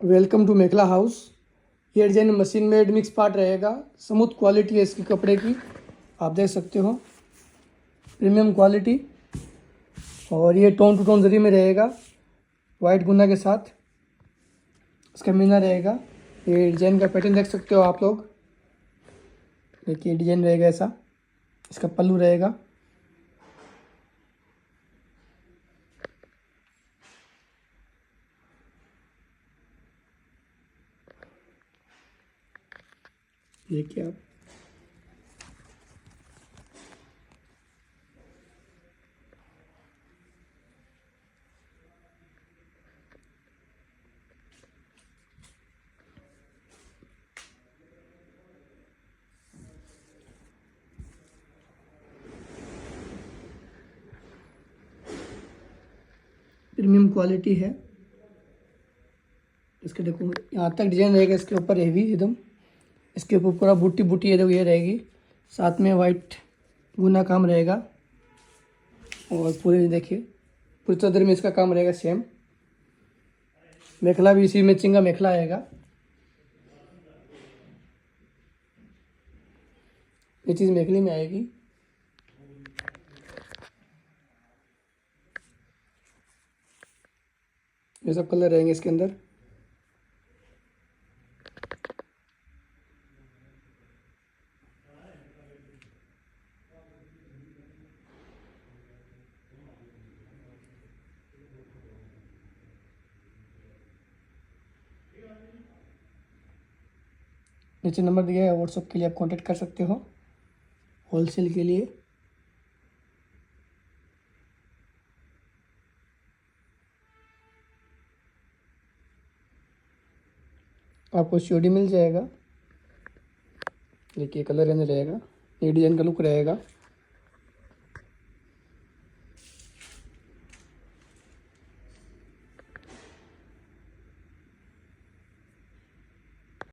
Welcome to Mekhela house. ये design machine made mix part रहेगा। Smooth quality है इसकी कपड़े की, आप देख सकते हो, प्रीमियम क्वालिटी। और ये टोन टू टोन जरी में रहेगा, वाइट गुना के साथ इसका मीना रहेगा। ये डिजाइन का पैटर्न देख सकते हो आप लोग। देखिए डिजाइन रहेगा ऐसा, इसका पल्लू रहेगा। देखिए आप, प्रीमियम क्वालिटी है। इसके देखो यहाँ तक डिजाइन रहेगा, इसके ऊपर हेवी एकदम, इसके ऊपर पूरा बूटी बूटी है, देखो ये रहेगी। साथ में वाइट गुना काम रहेगा। और पूरे देखिए पूरी चादर में इसका काम रहेगा सेम। मेखला भी इसी मैचिंग का मेखला आएगा। ये चीज़ मेखली में आएगी। ये सब कलर रहेंगे इसके अंदर। नीचे नंबर दिया है, व्हाट्सएप के लिए आप कांटेक्ट कर सकते हो होलसेल के लिए। आपको सीओडी मिल जाएगा। देखिए कलर रहने रहेगा, ये डिजाइन का लुक रहेगा।